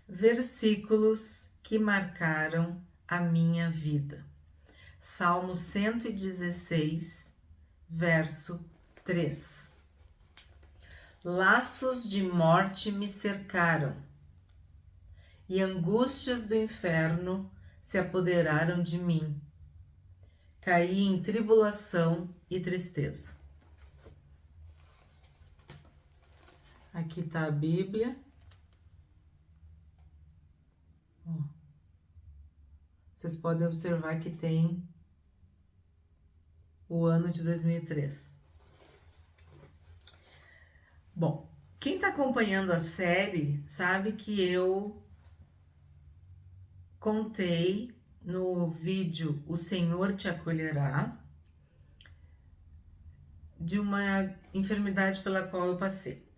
Versículos que marcaram a minha vida. Salmo 116, verso 3. Laços de morte me cercaram, e angústias do inferno se apoderaram de mim. Caí em tribulação e tristeza. Aqui está a Bíblia. Vocês podem observar que tem o ano de 2003. Bom, quem está acompanhando a série sabe que eu contei no vídeo O Senhor Te Acolherá de uma enfermidade pela qual eu passei.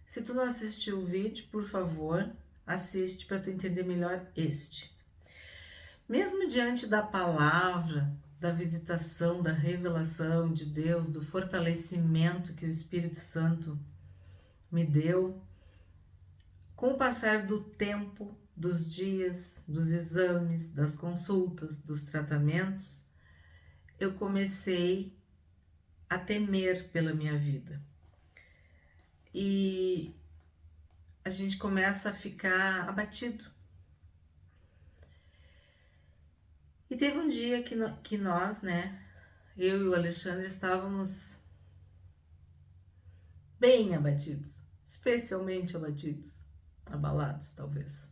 Se tu não assistiu o vídeo, por favor, assiste para tu entender melhor este. Mesmo diante da palavra, da visitação, da revelação de Deus, do fortalecimento que o Espírito Santo me deu, com o passar do tempo, dos dias, dos exames, das consultas, dos tratamentos, eu comecei a temer pela minha vida. E a gente começa a ficar abatido. E teve um dia que nós, eu e o Alexandre, estávamos bem abatidos, especialmente abatidos, abalados talvez.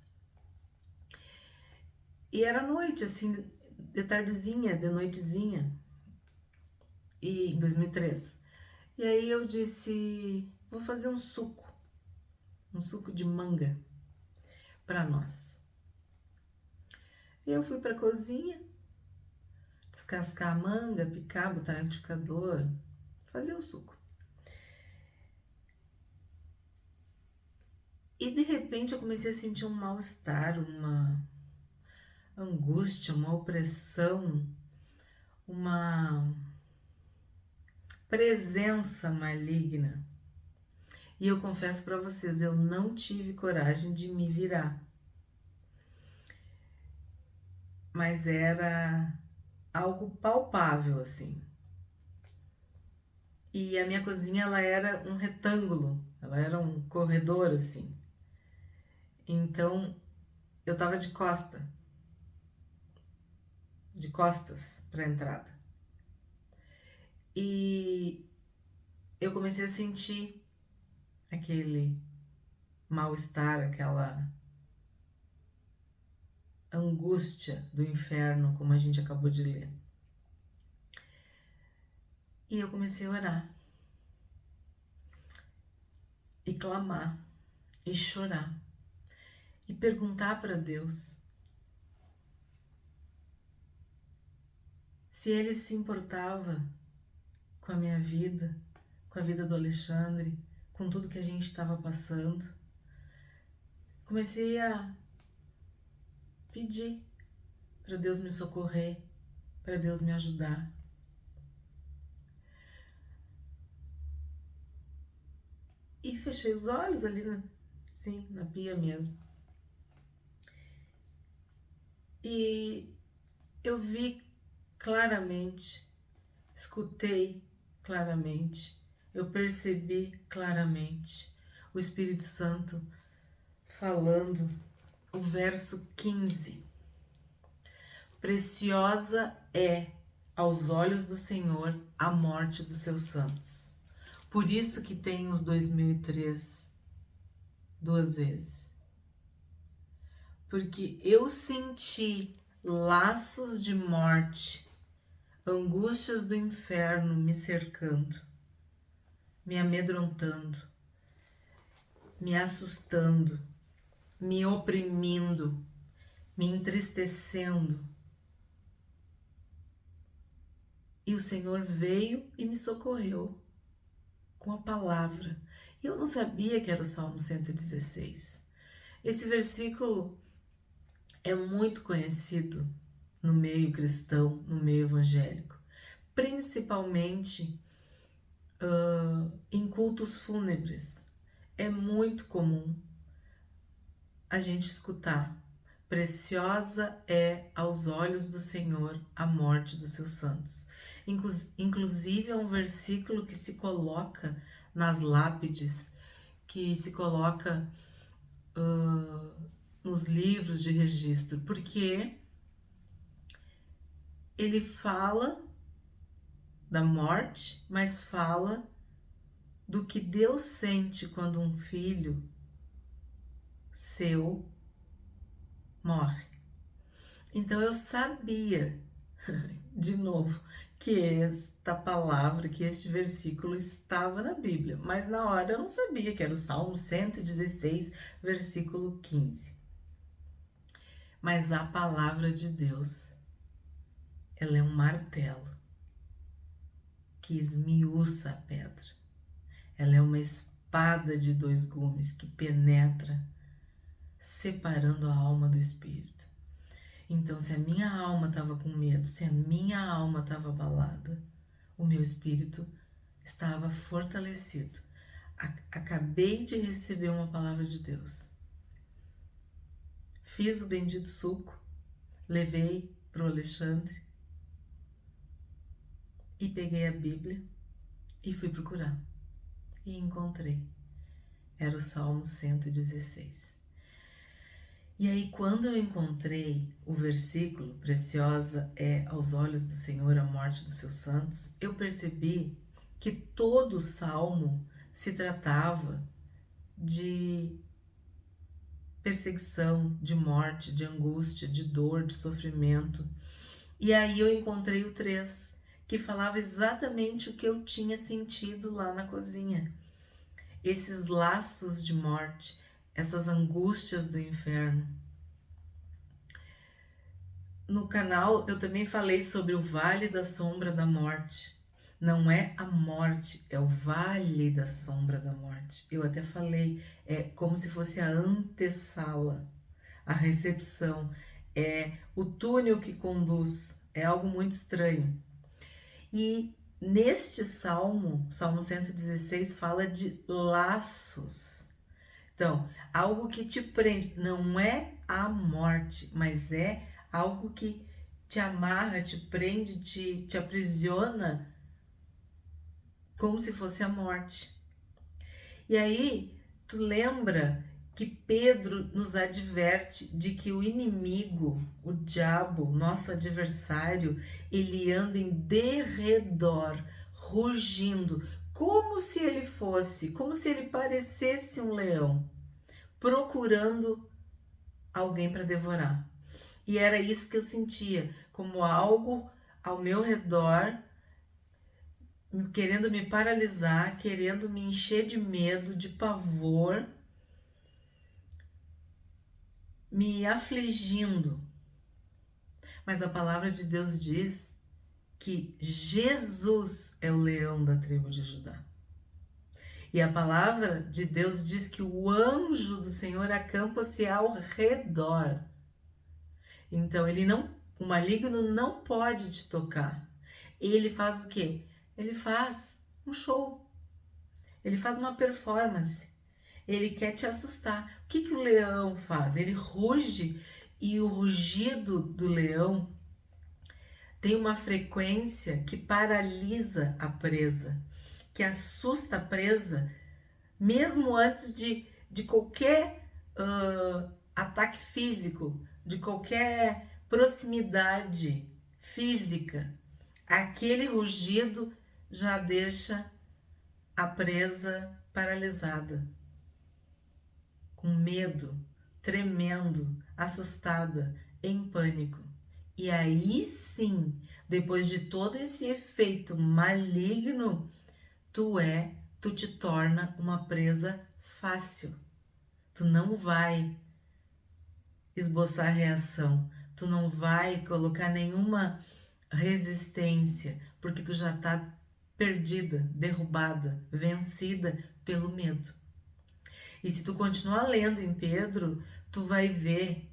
E era noite, assim, de tardezinha, de noitezinha, e em 2003. E aí eu disse, vou fazer um suco de manga para nós. E eu fui para a cozinha, descascar a manga, picar, botar no liquidificador, fazer o suco. E de repente eu comecei a sentir um mal-estar, uma angústia, uma opressão, uma presença maligna. E eu confesso para vocês, eu não tive coragem de me virar. Mas era algo palpável, assim. E a minha cozinha, ela era um retângulo, ela era um corredor, assim. Então, eu tava de costas para a entrada. E eu comecei a sentir aquele mal-estar, aquela angústia do inferno, como a gente acabou de ler. E eu comecei a orar. E clamar. E chorar. E perguntar para Deus se Ele se importava com a minha vida, com a vida do Alexandre, com tudo que a gente estava passando. Comecei a pedir para Deus me socorrer, para Deus me ajudar. E fechei os olhos ali, na pia mesmo. E eu vi claramente, escutei claramente, eu percebi claramente o Espírito Santo falando o verso 15. Preciosa é aos olhos do Senhor a morte dos seus santos. Por isso que tem os 2003 duas vezes. Porque eu senti laços de morte, angústias do inferno me cercando, me amedrontando, me assustando, me oprimindo, me entristecendo. E o Senhor veio e me socorreu com a palavra. Eu não sabia que era o Salmo 116. Esse versículo é muito conhecido no meio cristão, no meio evangélico, principalmente em cultos fúnebres. É muito comum a gente escutar: preciosa é aos olhos do Senhor a morte dos seus santos. Inclusive é um versículo que se coloca nas lápides, que se coloca nos livros de registro, porque ele fala da morte, mas fala do que Deus sente quando um filho seu morre. Então eu sabia, de novo, que esta palavra, que este versículo estava na Bíblia, mas na hora eu não sabia que era o Salmo 116, versículo 15. Mas a palavra de Deus, ela é um martelo que esmiuça a pedra. Ela é uma espada de 2 gumes que penetra, separando a alma do espírito. Então, se a minha alma estava com medo, se a minha alma estava abalada, o meu espírito estava fortalecido. Acabei de receber uma palavra de Deus. Fiz o bendito suco, levei para o Alexandre e peguei a Bíblia e fui procurar. E encontrei. Era o Salmo 116. E aí, quando eu encontrei o versículo, preciosa é aos olhos do Senhor a morte dos seus santos, eu percebi que todo o salmo se tratava de perseguição, de morte, de angústia, de dor, de sofrimento. E aí eu encontrei o 3, que falava exatamente o que eu tinha sentido lá na cozinha. Esses laços de morte, essas angústias do inferno. No canal eu também falei sobre o Vale da Sombra da Morte. Não é a morte, é o Vale da Sombra da Morte. Eu até falei, é como se fosse a antessala, a recepção, é o túnel que conduz, é algo muito estranho. E neste Salmo 116, fala de laços. Então, algo que te prende, não é a morte, mas é algo que te amarra, te prende, te aprisiona, como se fosse a morte. E aí, tu lembra que Pedro nos adverte de que o inimigo, o diabo, nosso adversário, ele anda em derredor, rugindo, como se ele parecesse um leão, procurando alguém para devorar. E era isso que eu sentia, como algo ao meu redor, querendo me paralisar, querendo me encher de medo, de pavor, me afligindo. Mas a palavra de Deus diz que Jesus é o leão da tribo de Judá. E a palavra de Deus diz que o anjo do Senhor acampa-se ao redor. Então, o maligno não pode te tocar. Ele faz o quê? Ele faz um show. Ele faz uma performance. Ele quer te assustar. O que o leão faz? Ele ruge, e o rugido do leão tem uma frequência que paralisa a presa, que assusta a presa, mesmo antes de qualquer ataque físico, de qualquer proximidade física. Aquele rugido já deixa a presa paralisada, com medo, tremendo, assustada, em pânico. E aí sim, depois de todo esse efeito maligno, tu te torna uma presa fácil. Tu não vai esboçar reação, tu não vai colocar nenhuma resistência, porque tu já tá perdida, derrubada, vencida pelo medo. E se tu continuar lendo em Pedro, tu vai ver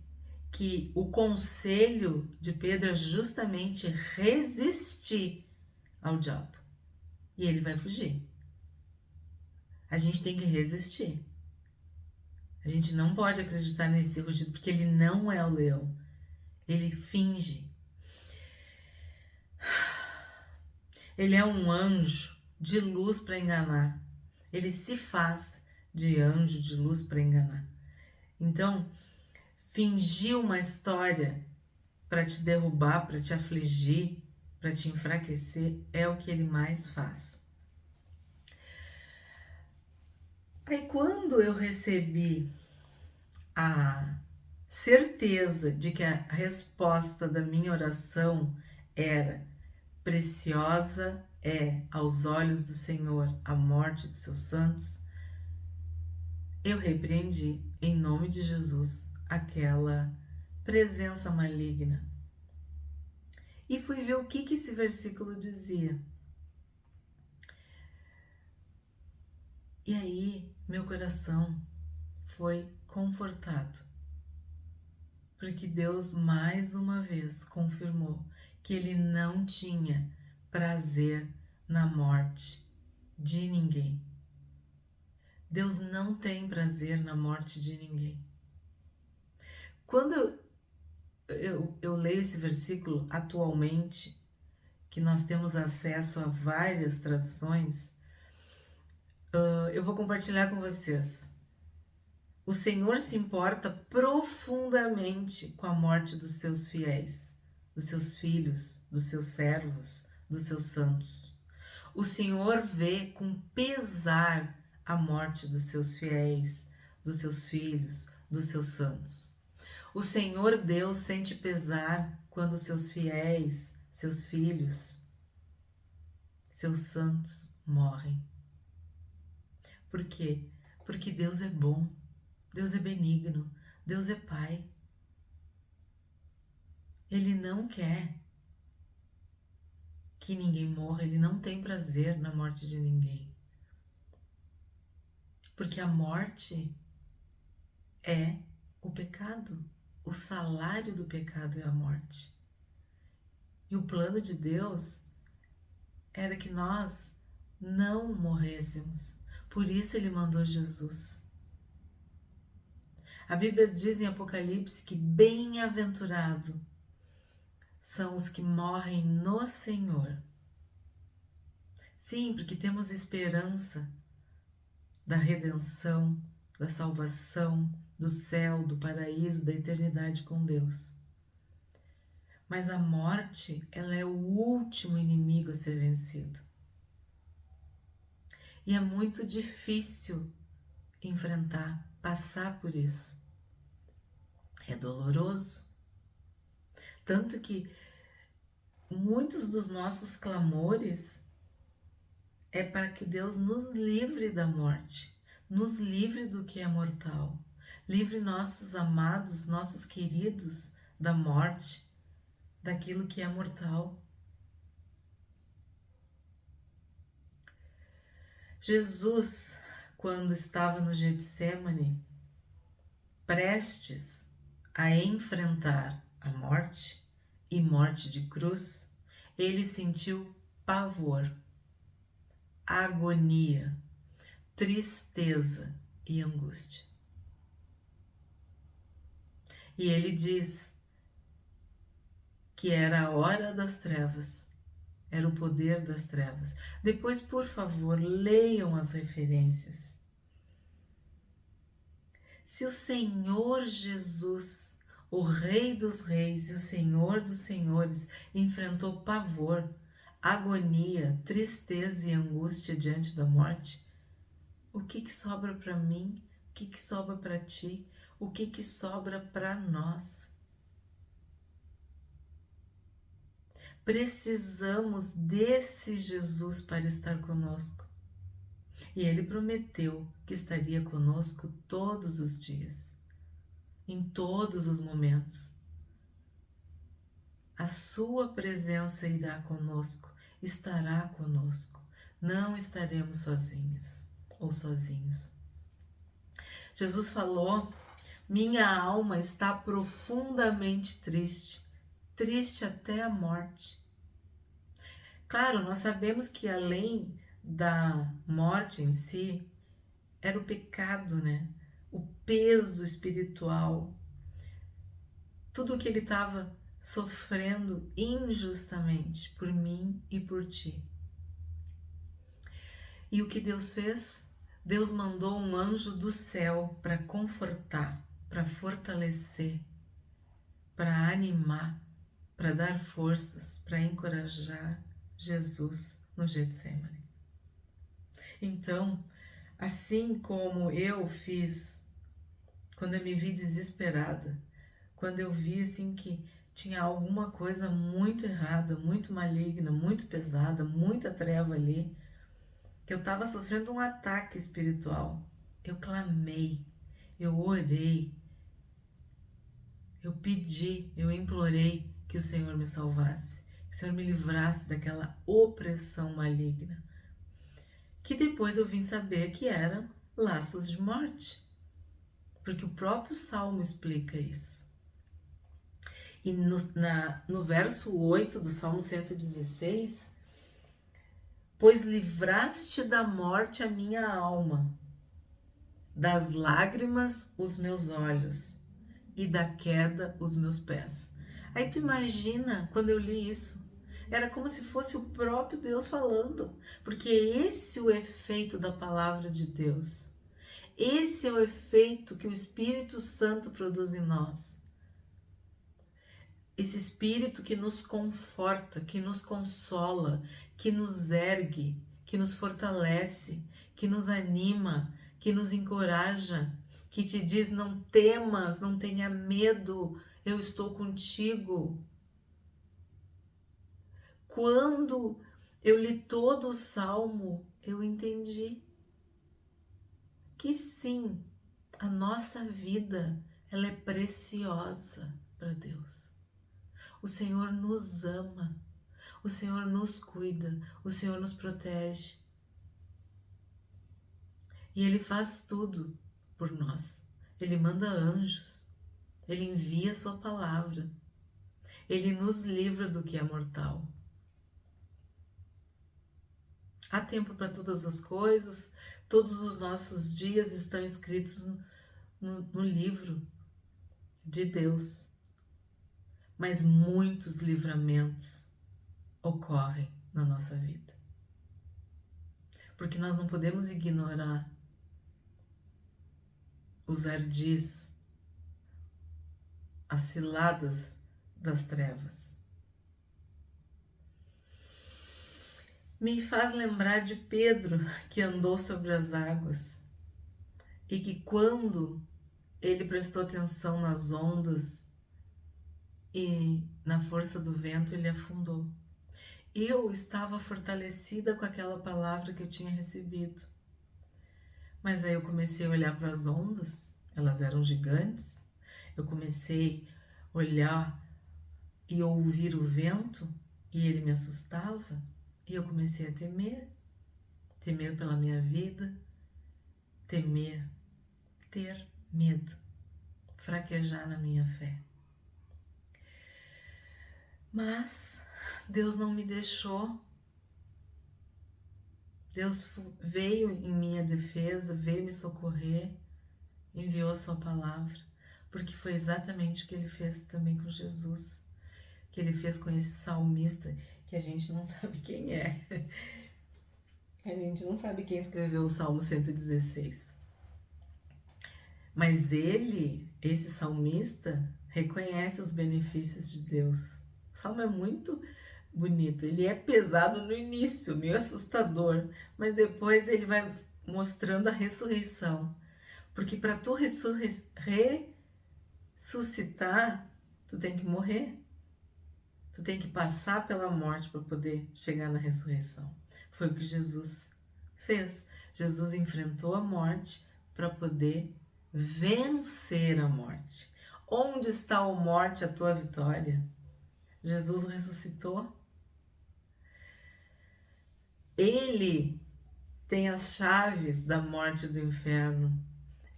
que o conselho de Pedro é justamente resistir ao diabo. E ele vai fugir. A gente tem que resistir. A gente não pode acreditar nesse rugido, porque ele não é o leão. Ele finge. Ele é um anjo de luz para enganar. Ele se faz de anjo de luz para enganar. Então, fingir uma história para te derrubar, para te afligir, para te enfraquecer, é o que ele mais faz. Aí, quando eu recebi a certeza de que a resposta da minha oração era: preciosa é aos olhos do Senhor a morte dos seus santos, eu repreendi em nome de Jesus aquela presença maligna. E fui ver o que esse versículo dizia. E aí meu coração foi confortado, porque Deus mais uma vez confirmou que Ele não tinha prazer na morte de ninguém. Deus não tem prazer na morte de ninguém. Quando eu leio esse versículo atualmente, que nós temos acesso a várias traduções, eu vou compartilhar com vocês. O Senhor se importa profundamente com a morte dos seus fiéis, dos seus filhos, dos seus servos, dos seus santos. O Senhor vê com pesar a morte dos seus fiéis, dos seus filhos, dos seus santos. O Senhor Deus sente pesar quando seus fiéis, seus filhos, seus santos morrem. Por quê? Porque Deus é bom. Deus é benigno, Deus é Pai. Ele não quer que ninguém morra, Ele não tem prazer na morte de ninguém. Porque a morte é o pecado, o salário do pecado é a morte. E o plano de Deus era que nós não morrêssemos, por isso Ele mandou Jesus. A Bíblia diz em Apocalipse que bem-aventurado são os que morrem no Senhor. Sim, porque temos esperança da redenção, da salvação, do céu, do paraíso, da eternidade com Deus. Mas a morte, ela é o último inimigo a ser vencido. E é muito difícil enfrentar, passar por isso. É doloroso. Tanto que muitos dos nossos clamores é para que Deus nos livre da morte, nos livre do que é mortal, livre nossos amados, nossos queridos da morte, daquilo que é mortal. Jesus, quando estava no Getsêmani, prestes a enfrentar a morte e morte de cruz, ele sentiu pavor, agonia, tristeza e angústia. E ele diz que era a hora das trevas, era o poder das trevas. Depois, por favor, leiam as referências. Se o Senhor Jesus, o Rei dos Reis e o Senhor dos Senhores, enfrentou pavor, agonia, tristeza e angústia diante da morte, o que sobra para mim? O que sobra para ti? O que sobra para nós? Precisamos desse Jesus para estar conosco. E Ele prometeu que estaria conosco todos os dias, em todos os momentos. A sua presença irá conosco, estará conosco. Não estaremos sozinhos ou sozinhos. Jesus falou: minha alma está profundamente triste, triste até a morte. Claro, nós sabemos que além da morte em si, era o pecado, né? o peso espiritual, tudo que ele estava sofrendo injustamente por mim e por ti. E o que Deus fez? Deus mandou um anjo do céu para confortar, para fortalecer, para animar, para dar forças, para encorajar Jesus no Getsemane. Então, assim como eu fiz quando eu me vi desesperada, quando eu vi assim que tinha alguma coisa muito errada, muito maligna, muito pesada, muita treva ali, que eu estava sofrendo um ataque espiritual, eu clamei, eu orei, eu pedi, eu implorei que o Senhor me salvasse, que o Senhor me livrasse daquela opressão maligna, que depois eu vim saber que eram laços de morte, porque o próprio Salmo explica isso. E no verso 8 do Salmo 116, pois livraste da morte a minha alma, das lágrimas os meus olhos e da queda os meus pés. Aí tu imagina, quando eu li isso, era como se fosse o próprio Deus falando, porque esse é o efeito da palavra de Deus. Esse é o efeito que o Espírito Santo produz em nós. Esse Espírito que nos conforta, que nos consola, que nos ergue, que nos fortalece, que nos anima, que nos encoraja, que te diz: não temas, não tenha medo, eu estou contigo. Quando eu li todo o Salmo, eu entendi que sim, a nossa vida, ela é preciosa para Deus. O Senhor nos ama, o Senhor nos cuida, o Senhor nos protege. E Ele faz tudo por nós. Ele manda anjos, Ele envia a sua palavra, Ele nos livra do que é mortal. Há tempo para todas as coisas, todos os nossos dias estão escritos no livro de Deus. Mas muitos livramentos ocorrem na nossa vida. Porque nós não podemos ignorar os ardis, as ciladas das trevas. Me faz lembrar de Pedro, que andou sobre as águas e que quando ele prestou atenção nas ondas e na força do vento, ele afundou. Eu estava fortalecida com aquela palavra que eu tinha recebido. Mas aí eu comecei a olhar para as ondas, elas eram gigantes. Eu comecei a olhar e ouvir o vento e ele me assustava. E eu comecei a temer pela minha vida, ter medo, fraquejar na minha fé. Mas Deus não me deixou. Deus veio em minha defesa, veio me socorrer, enviou a sua palavra, porque foi exatamente o que ele fez também com Jesus, que ele fez com esse salmista, que a gente não sabe quem é. A gente não sabe quem escreveu o Salmo 116. Mas ele, esse salmista, reconhece os benefícios de Deus. O salmo é muito bonito. Ele é pesado no início, meio assustador, mas depois ele vai mostrando a ressurreição. Porque para tu ressuscitar, tu tem que morrer. Tu tem que passar pela morte para poder chegar na ressurreição. Foi o que Jesus fez. Jesus enfrentou a morte para poder vencer a morte. Onde está, a morte, a tua vitória? Jesus ressuscitou. Ele tem as chaves da morte e do inferno.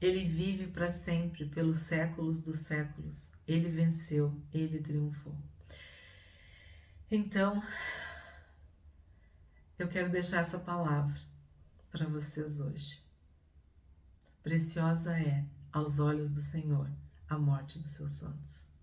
Ele vive para sempre, pelos séculos dos séculos. Ele venceu, ele triunfou. Então, eu quero deixar essa palavra para vocês hoje. Preciosa é aos olhos do Senhor a morte dos seus santos.